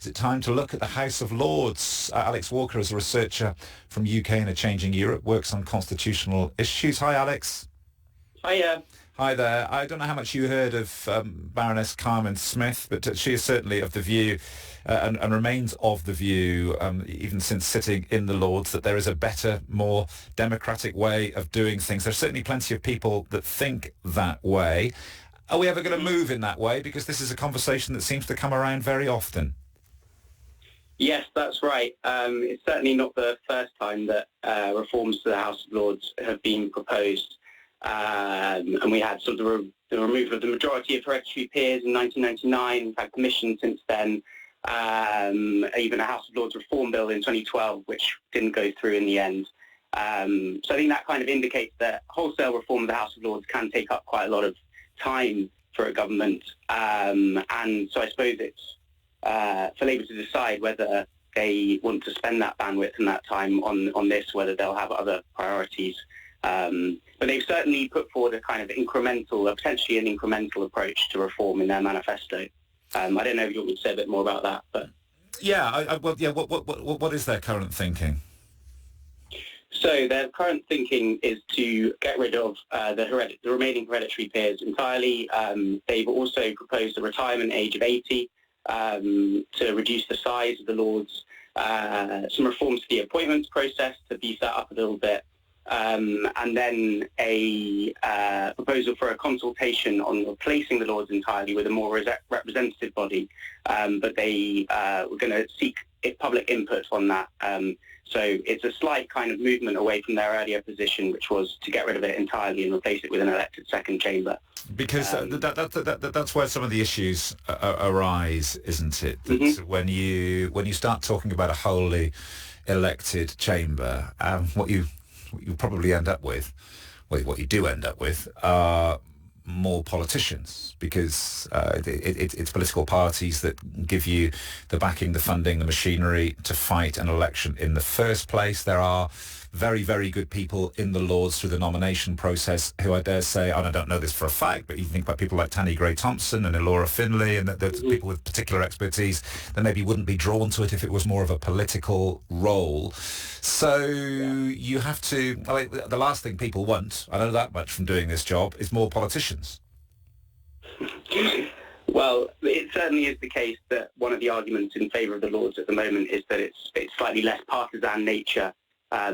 Is it time to look at the House of Lords? Alex Walker is a researcher from UK in a Changing Europe, works on constitutional issues. Hi, Alex. Hiya. Hi there. I don't know how much you heard of Baroness Carmen Smith, but she is certainly of the view and remains of the view, even since sitting in the Lords, that there is a better, more democratic way of doing things. There's certainly plenty of people that think that way. Are we ever going to move in that way? Because this is a conversation that seems to come around very often. Yes, that's right. It's certainly not the first time that reforms to the House of Lords have been proposed. And we had sort of the removal of the majority of hereditary peers in 1999. We've had commission since then. Even a House of Lords reform bill in 2012, which didn't go through in the end. So I think that kind of indicates that wholesale reform of the House of Lords can take up quite a lot of time for a government. And so I suppose it's for Labour to decide whether they want to spend that bandwidth and that time on this, whether they'll have other priorities. But they've certainly put forward a kind of potentially an incremental approach to reform in their manifesto. I don't know if you want me to say a bit more about that, but what is their current thinking? So their current thinking is to get rid of the remaining hereditary peers entirely. They've also proposed a retirement age of 80 to reduce the size of the Lords, some reforms to the appointments process to beef that up a little bit, and then a proposal for a consultation on replacing the Lords entirely with a more representative body. But they were going to seek public input on that. So it's a slight kind of movement away from their earlier position, which was to get rid of it entirely and replace it with an elected second chamber. Because that's where some of the issues arise, isn't it? That when you start talking about a wholly elected chamber, what you probably end up with, what you do end up with, are more politicians, because it's political parties that give you the backing, the funding, the machinery to fight an election in the first place. There are very, very good people in the Lords through the nomination process who I dare say, and I don't know this for a fact, but you think about people like Tanni Grey-Thompson and Elora Finlay, and there's people with particular expertise that maybe wouldn't be drawn to it if it was more of a political role. So you have to, the last thing people want, I know that much from doing this job, is more politicians. Well, it certainly is the case that one of the arguments in favour of the Lords at the moment is that it's slightly less partisan nature.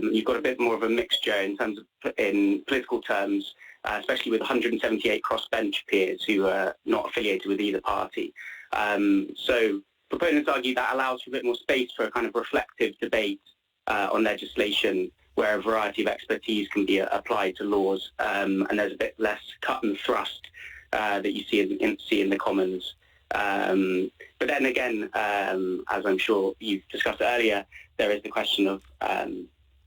You've got a bit more of a mixture in terms of, in political terms, especially with 178 crossbench peers who are not affiliated with either party. So proponents argue that allows for a bit more space for a kind of reflective debate on legislation, where a variety of expertise can be applied to laws, and there's a bit less cut and thrust that you see in the Commons. But then again, as I'm sure you've discussed earlier, there is the question of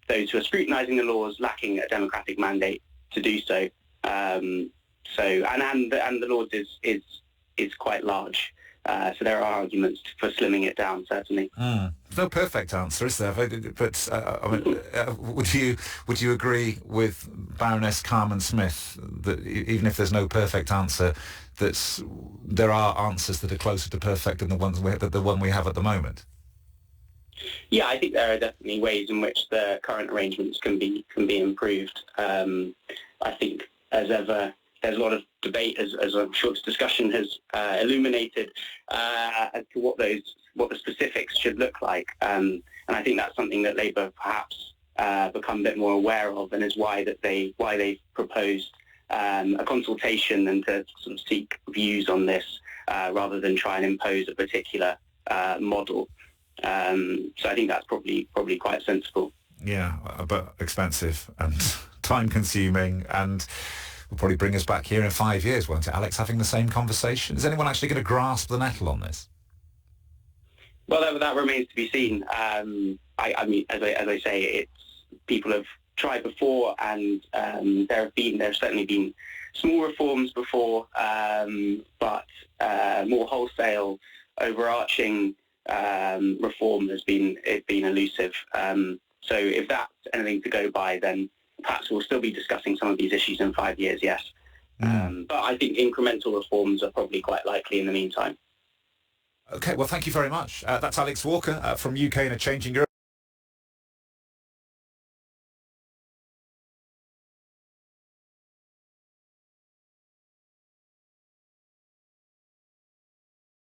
those who are scrutinising the laws lacking a democratic mandate to do so. And the Lords is quite large. So there are arguments for slimming it down, certainly. There's no perfect answer, is there? But would you agree with Baroness Carmen Smith that even if there's no perfect answer, that there are answers that are closer to perfect than the one we have at the moment? Yeah, I think there are definitely ways in which the current arrangements can be improved. I think, as ever, there's a lot of debate, as I'm sure this discussion has illuminated, as to what the specifics should look like. And I think that's something that Labour perhaps become a bit more aware of, and is why they've proposed a consultation and to sort of seek views on this rather than try and impose a particular model. So I think that's probably quite sensible. Yeah, but expensive and time-consuming, and will probably bring us back here in 5 years, won't it, Alex, having the same conversation? Is anyone actually going to grasp the nettle on this? Well, that remains to be seen. I mean, as I say, people have tried before, and there's certainly been small reforms before, but more wholesale, overarching reform has been elusive. So if that's anything to go by, then perhaps we'll still be discussing some of these issues in 5 years, yes. But I think incremental reforms are probably quite likely in the meantime. Okay, well, thank you very much. That's Alex Walker from UK in a Changing Europe.